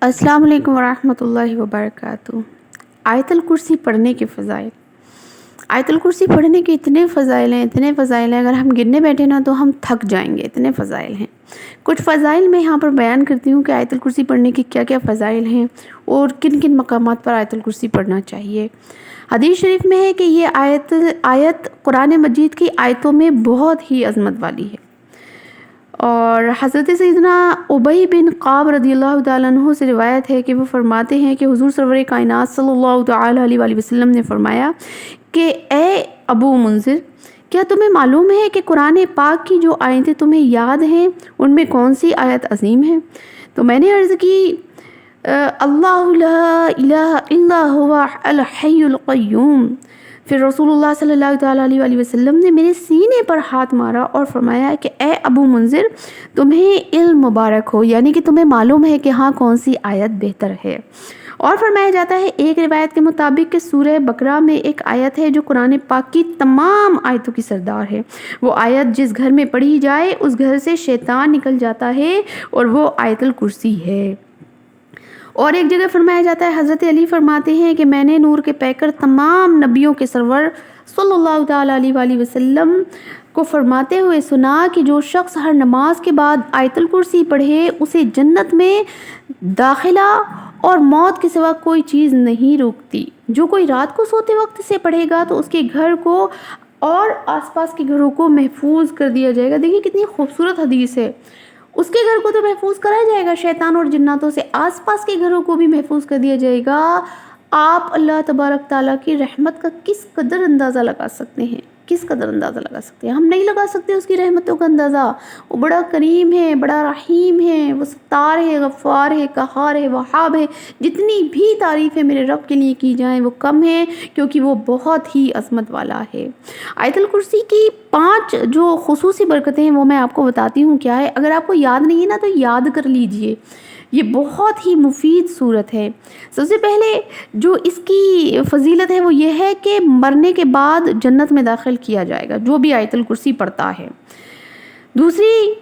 السلام علیکم ورحمۃ اللہ وبرکاتہ۔ آیت الکرسی پڑھنے کے فضائل۔ آیت الکرسی پڑھنے کے اتنے فضائل ہیں اگر ہم گننے بیٹھے نا تو ہم تھک جائیں گے، اتنے فضائل ہیں۔ کچھ فضائل میں یہاں پر بیان کرتی ہوں کہ آیت الکرسی پڑھنے کے کیا کیا فضائل ہیں اور کن کن مقامات پر آیت الکرسی پڑھنا چاہیے۔ حدیث شریف میں ہے کہ یہ آیت قرآن مجید کی آیتوں میں بہت ہی عظمت والی ہے، اور حضرت سیدنا ابی بن کعب رضی اللہ تعالیٰ عنہ سے روایت ہے کہ وہ فرماتے ہیں کہ حضور سرور کائنات صلی اللہ تعالیٰ علیہ وآلہ وسلم نے فرمایا کہ اے ابو منذر، کیا تمہیں معلوم ہے کہ قرآن پاک کی جو آیتیں تمہیں یاد ہیں ان میں کون سی آیت عظیم ہے؟ تو میں نے عرض کی اللہ لا الہ الا هو الحی القیوم۔ پھر رسول اللہ صلی اللہ تعالیٰ علیہ وآلہ وسلم نے میرے سینے پر ہاتھ مارا اور فرمایا کہ اے ابو منذر، تمہیں علم مبارک ہو، یعنی کہ تمہیں معلوم ہے کہ ہاں کون سی آیت بہتر ہے۔ اور فرمایا جاتا ہے ایک روایت کے مطابق کہ سورہ بقرہ میں ایک آیت ہے جو قرآن پاک کی تمام آیتوں کی سردار ہے۔ وہ آیت جس گھر میں پڑھی جائے اس گھر سے شیطان نکل جاتا ہے، اور وہ آیت الکرسی ہے۔ اور ایک جگہ فرمایا جاتا ہے، حضرت علی فرماتے ہیں کہ میں نے نور کے پیکر تمام نبیوں کے سرور صلی اللہ تعالیٰ علیہ وآلہ وسلم کو فرماتے ہوئے سنا کہ جو شخص ہر نماز کے بعد آیت الکرسی پڑھے اسے جنت میں داخلہ اور موت کے سوا کوئی چیز نہیں روکتی۔ جو کوئی رات کو سوتے وقت سے پڑھے گا تو اس کے گھر کو اور آس پاس کے گھروں کو محفوظ کر دیا جائے گا۔ دیکھیں کتنی خوبصورت حدیث ہے۔ اس کے گھر کو تو محفوظ کرا جائے گا شیطان اور جناتوں سے، آس پاس کے گھروں کو بھی محفوظ کر دیا جائے گا۔ آپ اللہ تبارک تعالیٰ کی رحمت کا کس قدر اندازہ لگا سکتے ہیں؟ ہم نہیں لگا سکتے اس کی رحمتوں کا اندازہ۔ وہ بڑا کریم ہے، بڑا رحیم ہے، وہ ستار ہے، غفار ہے، قہار ہے، وہاب ہے۔ جتنی بھی تعریفیں میرے رب کے لیے کی جائیں وہ کم ہیں، کیونکہ وہ بہت ہی عظمت والا ہے۔ آیت الکرسی کی 5 جو خصوصی برکتیں ہیں وہ میں آپ کو بتاتی ہوں کیا ہے۔ اگر آپ کو یاد نہیں ہے نا تو یاد کر لیجئے، یہ بہت ہی مفید صورت ہے۔ سب سے پہلے جو اس کی فضیلت ہے وہ یہ ہے کہ مرنے کے بعد جنت میں داخل کیا جائے گا جو بھی آیت الکرسی پڑھتا ہے۔ دوسری،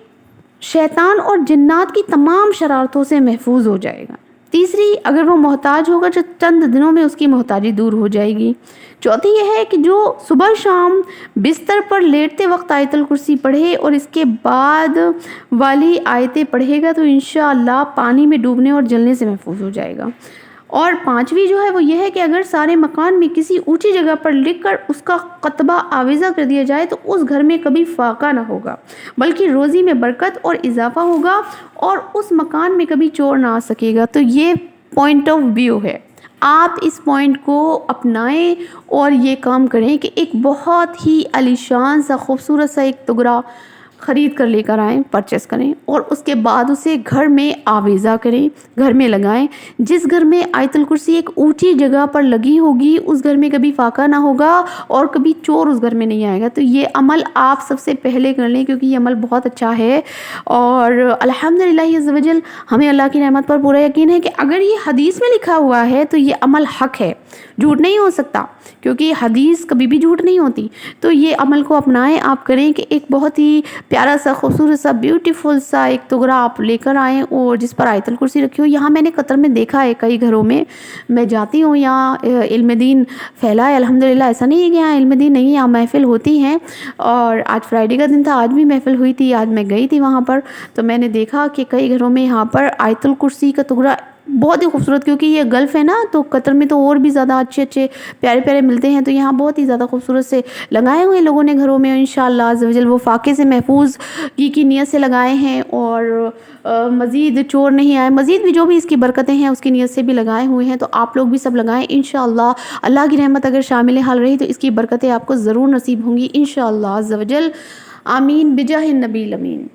شیطان اور جنات کی تمام شرارتوں سے محفوظ ہو جائے گا۔ تیسری، اگر وہ محتاج ہوگا تو چند دنوں میں اس کی محتاجی دور ہو جائے گی۔ چوتھی یہ ہے کہ جو صبح شام بستر پر لیٹتے وقت آیت الکرسی پڑھے اور اس کے بعد والی آیتیں پڑھے گا تو انشاءاللہ پانی میں ڈوبنے اور جلنے سے محفوظ ہو جائے گا۔ اور پانچویں جو ہے وہ یہ ہے کہ اگر سارے مکان میں کسی اونچی جگہ پر لکھ کر اس کا کتبہ آویزہ کر دیا جائے تو اس گھر میں کبھی فاقہ نہ ہوگا، بلکہ روزی میں برکت اور اضافہ ہوگا، اور اس مکان میں کبھی چور نہ آ سکے گا۔ تو یہ پوائنٹ آف ویو ہے، آپ اس پوائنٹ کو اپنائیں اور یہ کام کریں کہ ایک بہت ہی عالیشان سا خوبصورت سا ایک تغرا خرید کر لے کر آئیں، پرچیز کریں، اور اس کے بعد اسے گھر میں آویزہ کریں، گھر میں لگائیں۔ جس گھر میں آیت الکرسی ایک اونچی جگہ پر لگی ہوگی اس گھر میں کبھی فاقہ نہ ہوگا اور کبھی چور اس گھر میں نہیں آئے گا۔ تو یہ عمل آپ سب سے پہلے کر لیں، کیونکہ یہ عمل بہت اچھا ہے، اور الحمدللہ عز وجل ہمیں اللہ کی رحمت پر پورا یقین ہے کہ اگر یہ حدیث میں لکھا ہوا ہے تو یہ عمل حق ہے، جھوٹ نہیں ہو سکتا، کیونکہ حدیث کبھی بھی جھوٹ نہیں ہوتی۔ تو یہ عمل کو اپنائیں، آپ کریں کہ ایک بہت ہی پیارا سا خوبصورت سا بیوٹیفل سا ایک تغرا آپ لے کر آئیں اور جس پر آیت الکرسی رکھی ہو۔ یہاں میں نے قطر میں دیکھا ہے کئی گھروں میں، میں جاتی ہوں یہاں علم دین پھیلا ہے الحمدللہ، ایسا نہیں ہے کہ یہاں علم دین نہیں، یہاں محفل ہوتی ہیں، اور آج فرائیڈے کا دن تھا، آج بھی محفل ہوئی تھی، آج میں گئی تھی وہاں پر، تو میں نے دیکھا کہ کئی گھروں میں یہاں پر آیت الکرسی کا تغرا بہت ہی خوبصورت، کیونکہ یہ گلف ہے نا تو قطر میں تو اور بھی زیادہ اچھے پیارے پیارے ملتے ہیں، تو یہاں بہت ہی زیادہ خوبصورت سے لگائے ہوئے لوگوں نے گھروں میں، انشاءاللہ عز وجل وہ فاقے سے محفوظ کی نیت سے لگائے ہیں، اور مزید چور نہیں آئے، مزید بھی جو بھی اس کی برکتیں ہیں اس کی نیت سے بھی لگائے ہوئے ہیں۔ تو آپ لوگ بھی سب لگائیں، انشاءاللہ اللہ کی رحمت اگر شامل حال رہی تو اس کی برکتیں آپ کو ضرور نصیب ہوں گی انشاءاللہ عز وجل۔ آمین بجاہ النبی الامین۔